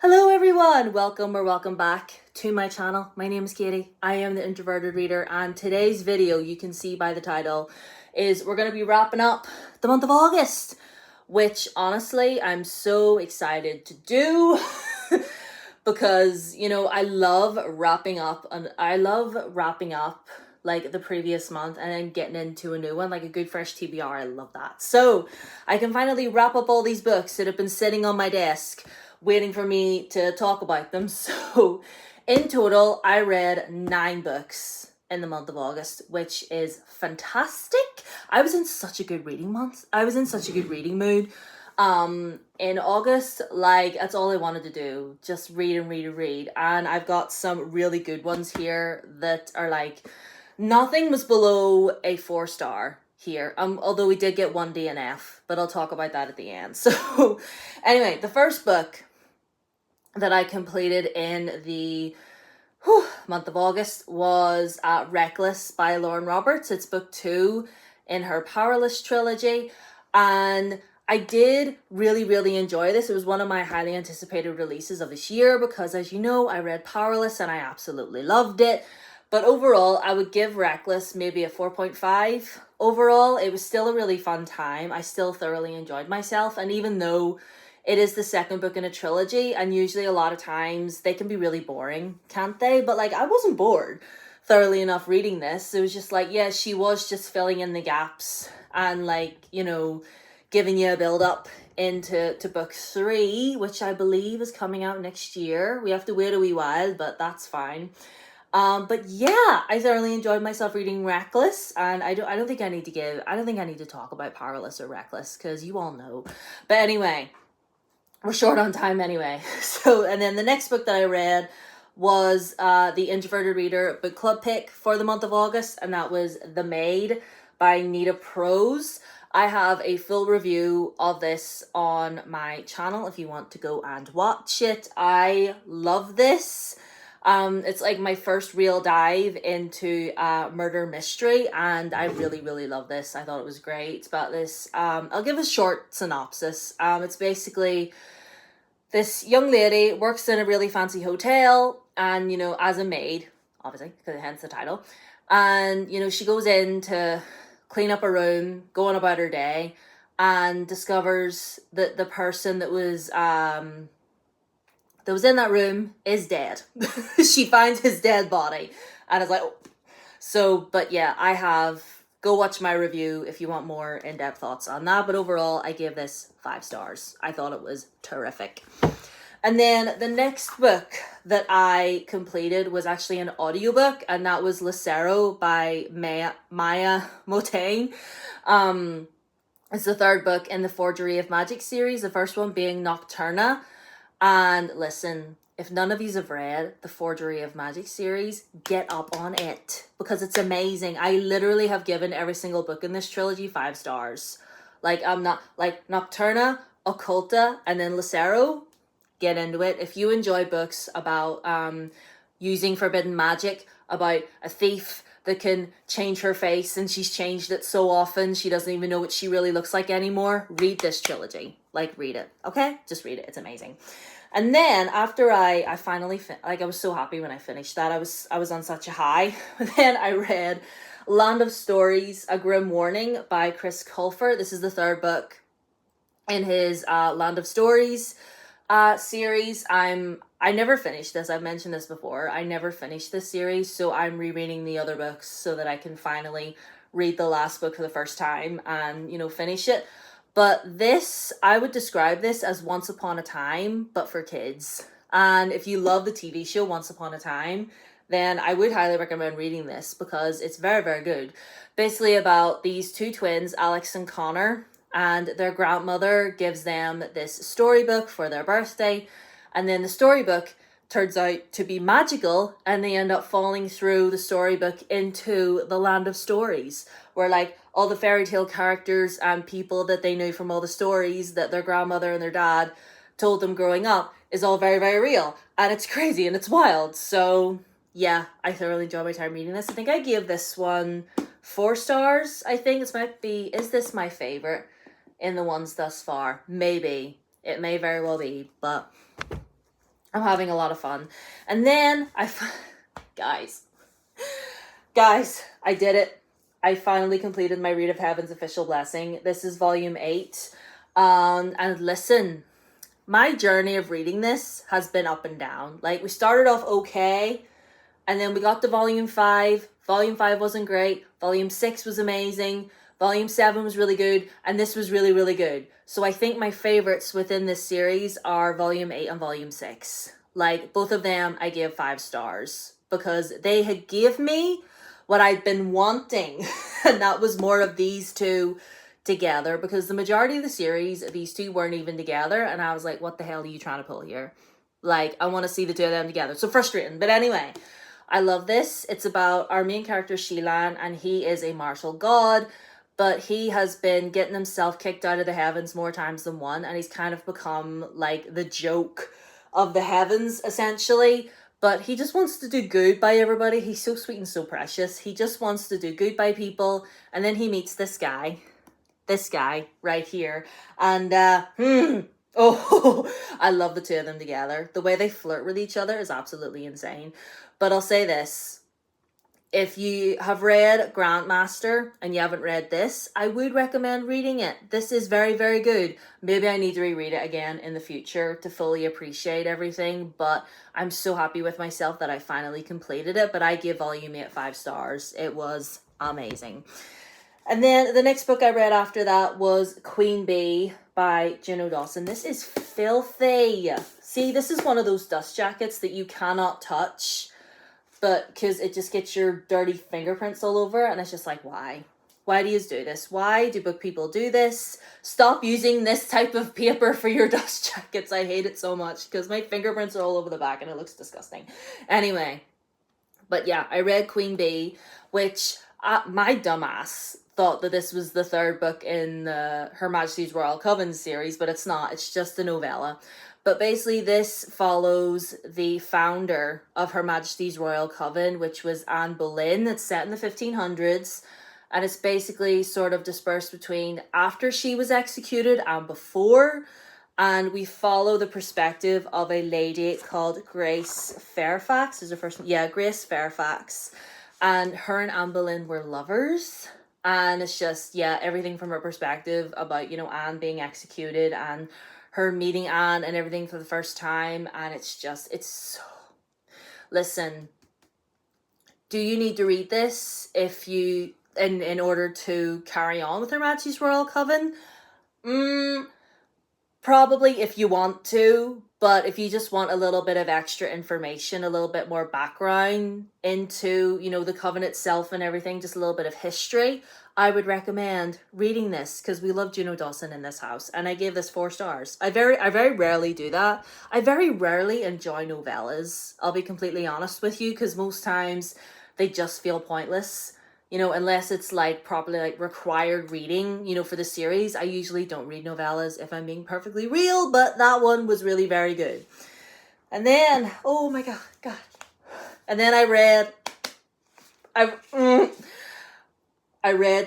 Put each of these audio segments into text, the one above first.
Hello everyone, welcome back to my channel. My name is Katie. I am the Introverted Reader, and today's video, you can see by the title, is we're going to be wrapping up the month of August, which honestly I'm so excited to do because I love wrapping up, and I love wrapping up like the previous month and then getting into a new one, like a good fresh TBR. I love that. So I can finally wrap up all these books that have been sitting on my desk waiting for me to talk about them. So in total, I read 9 books in the month of August, which is fantastic. I was in such a good reading month. I was in such a good reading mood. In August, like, that's all I wanted to do, just read and read and read. And I've got some really good ones here that are like, nothing was below a 4-star here. Although we did get one DNF, but I'll talk about that at the end. So anyway, the first book that I completed in the month of August was Reckless by Lauren Roberts. It's book 2 in her Powerless trilogy, and I did really enjoy this. It was one of my highly anticipated releases of this year because, as you know, I read Powerless and I absolutely loved it. But overall, I would give Reckless maybe a 4.5. Overall, it was still a really fun time. I still thoroughly enjoyed myself, and even though it is the second book in a trilogy, and usually a lot of times they can be really boring, can't they? But like, I wasn't bored thoroughly enough reading this. It was just like, yeah, she was just filling in the gaps and like, giving you a build up into book 3, which I believe is coming out next year. We have to wait a wee while, but that's fine. But yeah, I thoroughly enjoyed myself reading Reckless, and I don't think I need to talk about Powerless or Reckless because you all know. But anyway, we're short on time anyway. So, and then the next book that I read was the Introverted Reader book club pick for the month of August, and that was The Maid by Nita Prose. I have a full review of this on my channel if you want to go and watch it. I love this. It's like my first real dive into murder mystery, and I really love this. I thought it was great. It's about this, I'll give a short synopsis. It's basically this young lady works in a really fancy hotel, and as a maid, obviously, because hence the title, and she goes in to clean up a room, go on about her day, and discovers that the person that was in that room is dead. She finds his dead body, and it's like, oh. So, but yeah, go watch my review if you want more in-depth thoughts on that. But overall, I gave this 5 stars. I thought it was terrific. And then the next book that I completed was actually an audiobook, and that was Lucero by Maya Motain. It's the 3rd book in the Forgery of Magic series, the first one being Nocturna. And listen, if none of you have read the Forgery of Magic series, get up on it because it's amazing. I literally have given every single book in this trilogy 5 stars. Like, I'm not like Nocturna, Occulta, and then Lucero. Get into it. If you enjoy books about using forbidden magic, about a thief that can change her face and she's changed it so often she doesn't even know what she really looks like anymore, read this trilogy. Like, read it, okay? Just read it. It's amazing. And then after I finally I was so happy when I finished that. I was on such a high. Then I read Land of Stories: A Grim Warning by Chris Colfer. This is the 3rd book in his Land of Stories series. I never finished this. I've mentioned this before. I never finished this series, so I'm rereading the other books so that I can finally read the last book for the first time and finish it. But this, I would describe this as Once Upon a Time, but for kids. And if you love the TV show Once Upon a Time, then I would highly recommend reading this because it's very good. Basically about these 2 twins, Alex and Connor, and their grandmother gives them this storybook for their birthday, and then the storybook turns out to be magical, and they end up falling through the storybook into the land of stories, where like all the fairy tale characters and people that they knew from all the stories that their grandmother and their dad told them growing up is all very real, and it's crazy and it's wild. So yeah, I thoroughly enjoyed my time reading this. I think I gave this one 4 stars. I think is this my favorite in the ones thus far? Maybe. It may very well be, but I'm having a lot of fun. And then guys, guys, I did it. I finally completed my Read of Heaven's Official Blessing. This is volume 8. And listen, my journey of reading this has been up and down. Like, we started off okay, and then we got to volume 5. Volume 5 wasn't great. Volume 6 was amazing. Volume 7 was really good. And this was really, really good. So I think my favorites within this series are volume 8 and volume 6. Like, both of them I gave 5 stars because they had gave me what I'd been wanting. And that was more of these two together, because the majority of the series, these two weren't even together. And I was like, what the hell are you trying to pull here? Like, I want to see the two of them together. So frustrating. But anyway, I love this. It's about our main character, Sheelan, and he is a martial god, but he has been getting himself kicked out of the heavens more times than one, and he's kind of become like the joke of the heavens, essentially. But he just wants to do good by everybody. He's so sweet and so precious. He just wants to do good by people. And then he meets this guy right here. And, oh, I love the two of them together. The way they flirt with each other is absolutely insane. But I'll say this. If you have read Grandmaster and you haven't read this, I would recommend reading it. This is very, very good. Maybe I need to reread it again in the future to fully appreciate everything, but I'm so happy with myself that I finally completed it. But I give volume 8 5 stars. It was amazing. And then the next book I read after that was Queen Bee by Juno Dawson. This is filthy. See, this is one of those dust jackets that you cannot touch, but because it just gets your dirty fingerprints all over, and it's just like, why? Why do you do this? Why do book people do this? Stop using this type of paper for your dust jackets. I hate it so much because my fingerprints are all over the back and it looks disgusting. Anyway, but yeah, I read Queen Bee, which my dumbass thought that this was the third book in the Her Majesty's Royal Coven series, but it's not. It's just a novella. But basically, this follows the founder of Her Majesty's Royal Coven, which was Anne Boleyn. It's set in the 1500s, and it's basically sort of dispersed between after she was executed and before. And we follow the perspective of a lady called Grace Fairfax. Is her first name? Yeah, Grace Fairfax. And her and Anne Boleyn were lovers. And it's just, yeah, everything from her perspective about, Anne being executed and her meeting Anne and everything for the first time. And it's so... Listen, do you need to read this if you, in order to carry on with Her Majesty's Royal Coven? Probably if you want to, but if you just want a little bit of extra information, a little bit more background into, the Coven itself and everything, just a little bit of history, I would recommend reading this, because we love Juno Dawson in this house, and I gave this 4 stars. I very rarely do that. I very rarely enjoy novellas, I'll be completely honest with you, because most times they just feel pointless. Unless it's like properly like required reading, for the series. I usually don't read novellas, if I'm being perfectly real, but that one was really very good. And then, oh my God. And then I read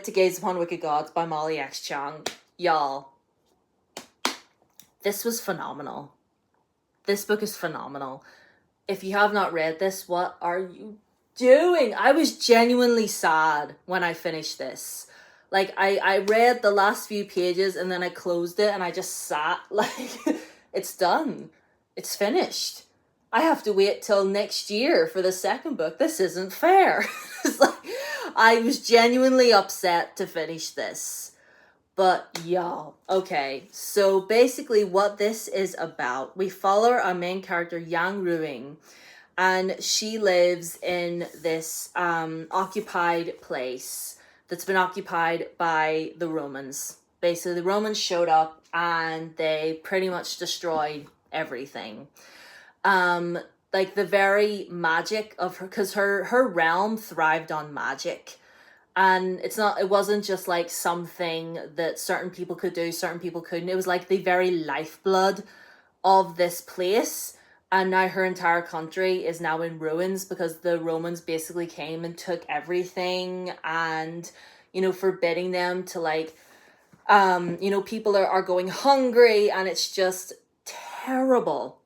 To Gaze Upon Wicked Gods by Molly X. Chang. Y'all, this was phenomenal. This book is phenomenal. If you have not read this, what are you doing? I was genuinely sad when I finished this. Like, I read the last few pages and then I closed it and I just sat like, it's done. It's finished. I have to wait till next year for the second book. This isn't fair. It's like, I was genuinely upset to finish this. But y'all, okay, so basically what this is about, we follow our main character, Yang Ruing, and she lives in this occupied place that's been occupied by the Romans. Basically, the Romans showed up and they pretty much destroyed everything. Like the very magic of her, because her realm thrived on magic. And it wasn't just like something that certain people could do, certain people couldn't. It was like the very lifeblood of this place. And now her entire country is now in ruins because the Romans basically came and took everything and, forbidding them to like, people are going hungry, and it's just terrible.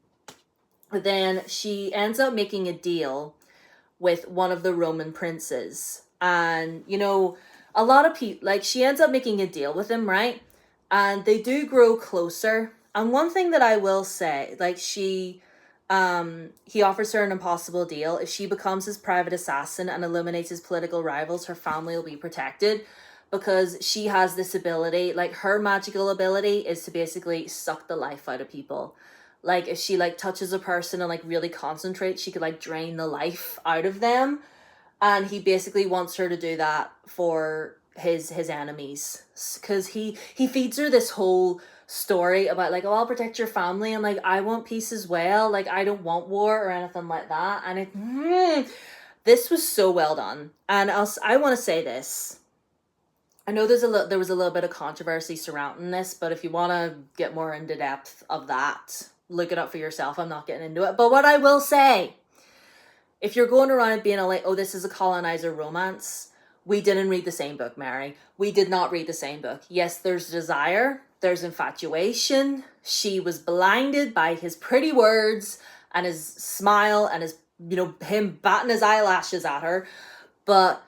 then she ends up making a deal with one of the Roman princes. And, you know, a lot of people, like, she ends up making a deal with him, right? And they do grow closer. And one thing that I will say, like, he offers her an impossible deal. If she becomes his private assassin and eliminates his political rivals, her family will be protected, because she has this ability, like, her magical ability is to basically suck the life out of people. Like, if she, like, touches a person and, like, really concentrates, she could, like, drain the life out of them. And he basically wants her to do that for his enemies, because he feeds her this whole story about, like, oh, I'll protect your family, and, like, I want peace as well, like, I don't want war or anything like that. And this was so well done. And I want to say this. I know there was a little bit of controversy surrounding this, but if you want to get more into depth of that, look it up for yourself. I'm not getting into it. But what I will say, if you're going around being like, oh, this is a colonizer romance, we didn't read the same book, Mary. We did not read the same book. Yes, there's desire, there's infatuation. She was blinded by his pretty words and his smile and his, you know, him batting his eyelashes at her. But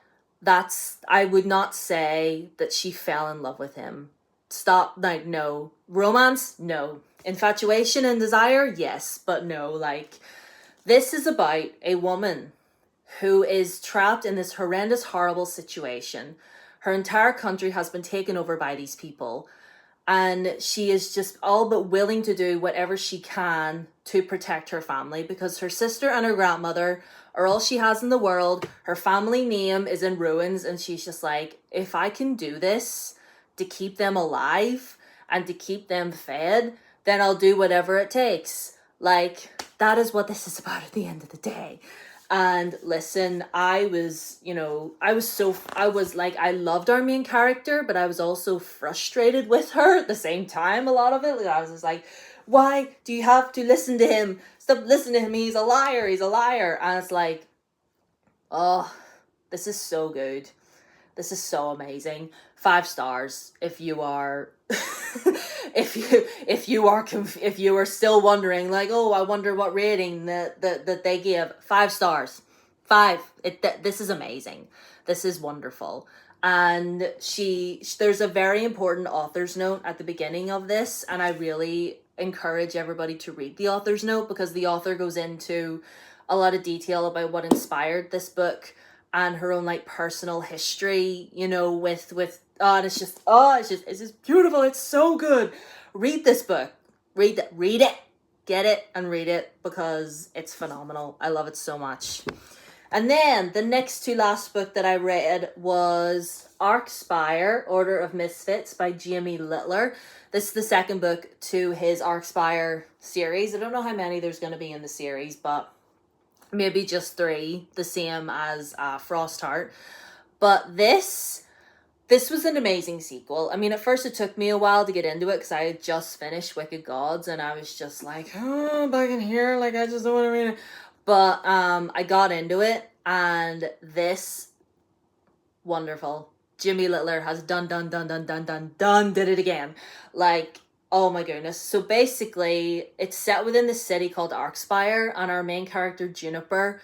I would not say that she fell in love with him. Stop, like, no. Romance? No. Infatuation and desire? Yes, but no. Like, this is about a woman who is trapped in this horrendous, horrible situation. Her entire country has been taken over by these people, and she is just all but willing to do whatever she can to protect her family, because her sister and her grandmother are all she has in the world. Her family name is in ruins, and she's just like, if I can do this to keep them alive and to keep them fed, then I'll do whatever it takes. Like, that is what this is about at the end of the day. And listen, I was like, I loved our main character, but I was also frustrated with her at the same time. A lot of it, like, I was just like, why do you have to listen to him? Stop listening to him. He's a liar. He's a liar. And it's like, oh, this is so good. This is so amazing. 5 stars if you are if you are still wondering, like, oh, I wonder what rating that they give. 5 stars. 5. This is amazing. This is wonderful. And there's a very important author's note at the beginning of this, and I really encourage everybody to read the author's note, because the author goes into a lot of detail about what inspired this book and her own, like, personal history, you know, with and it's just beautiful. It's so good. Read this book. Read it. Get it and read it, because it's phenomenal. I love it so much. And then the next to last book that I read was Arcspire, Order of Misfits by Jamie Littler. This is the second book to his Arcspire series. I don't know how many there's going to be in the series, but maybe just 3, the same as Frostheart. But this was an amazing sequel. I mean, at first it took me a while to get into it, because I had just finished Wicked Gods, and I was just like, oh, back in here, like, I just don't want to read it. But I got into it, and this, wonderful. Jimmy Littler has did it again. Like, oh my goodness. So basically, it's set within the city called Arcspire, and our main character, Juniper,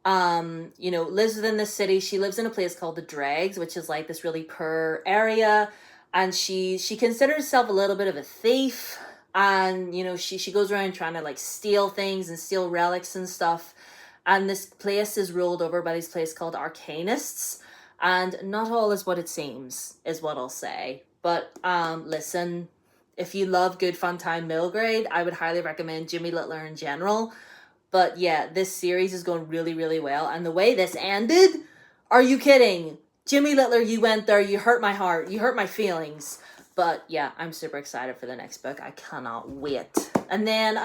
lives within this city. She lives in a place called the Dregs, which is like this really poor area, and she considers herself a little bit of a thief, and, you know, she goes around trying to, like, steal things and steal relics and stuff, and this place is ruled over by this place called Arcanists, and not all is what it seems, is what I'll say. But listen, if you love good fun time middle grade, I would highly recommend Jimmy Littler in general. But yeah, this series is going really, really well. And the way this ended, are you kidding? Jimmy Littler, you went there, you hurt my heart, you hurt my feelings. But yeah, I'm super excited for the next book. I cannot wait. And then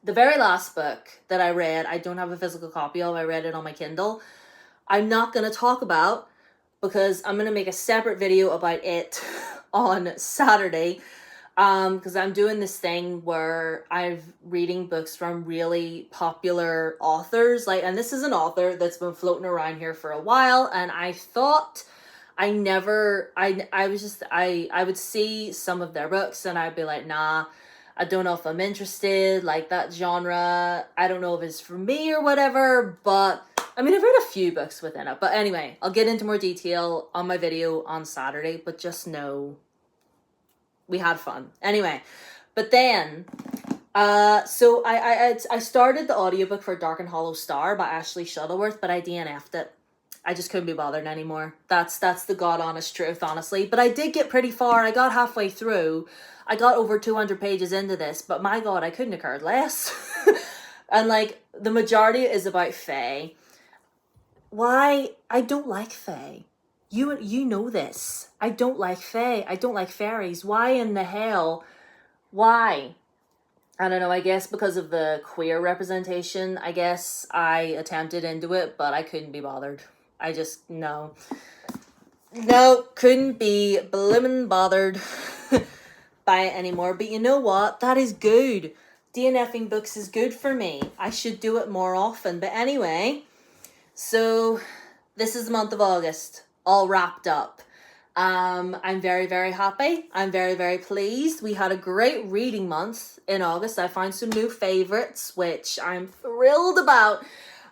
the very last book that I read, I don't have a physical copy of. I read it on my Kindle. I'm not going to talk about, because I'm going to make a separate video about it on Saturday. Because I'm doing this thing where I'm reading books from really popular authors, like, and this is an author that's been floating around here for a while, and I thought I would see some of their books and I'd be like, nah, I don't know if I'm interested, like that genre. I don't know if it's for me or whatever, but I mean, I've read a few books within it. But anyway, I'll get into more detail on my video on Saturday, but just know we had fun. Anyway, but then, so I started the audiobook for Dark and Hollow Star by Ashley Shuttleworth, but I DNF'd it. I just couldn't be bothered anymore. That's the God honest truth, honestly. But I did get pretty far. I got halfway through. I got over 200 pages into this, but my God, I couldn't have cared less. And like, the majority is about Fae. Why? I don't like Fae. You know this. I don't like Fae. I don't like fairies. Why in the hell? Why? I don't know, I guess because of the queer representation, I guess I attempted into it, but I couldn't be bothered. I just, no, couldn't be blimmin' bothered by it anymore. But you know what? That is good. DNFing books is good for me. I should do it more often. But anyway, so this is the month of August, all wrapped up. I'm very, very happy. I'm very, very pleased. We had a great reading month in August. I found some new favorites, which I'm thrilled about.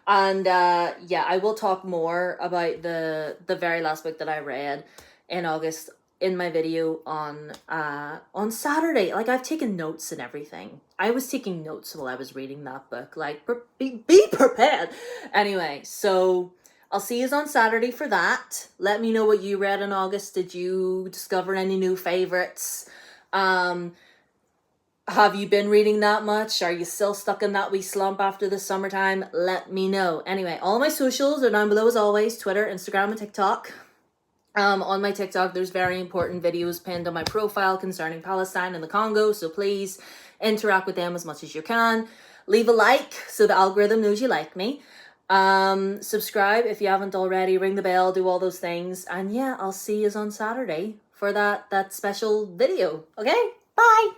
And yeah, I will talk more about the very last book that I read in August in my video on Saturday. Like, I've taken notes and everything. I was taking notes while I was reading that book. Like, be prepared. Anyway, so I'll see you on Saturday for that. Let me know what you read in August. Did you discover any new favorites? Have you been reading that much? Are you still stuck in that wee slump after the summertime? Let me know. Anyway, all my socials are down below as always. Twitter, Instagram, and TikTok. On my TikTok, there's very important videos pinned on my profile concerning Palestine and the Congo. So please interact with them as much as you can. Leave a like so the algorithm knows you like me. Subscribe if you haven't already. Ring the bell. Do all those things. And yeah, I'll see you on Saturday for that special video. Okay? Bye!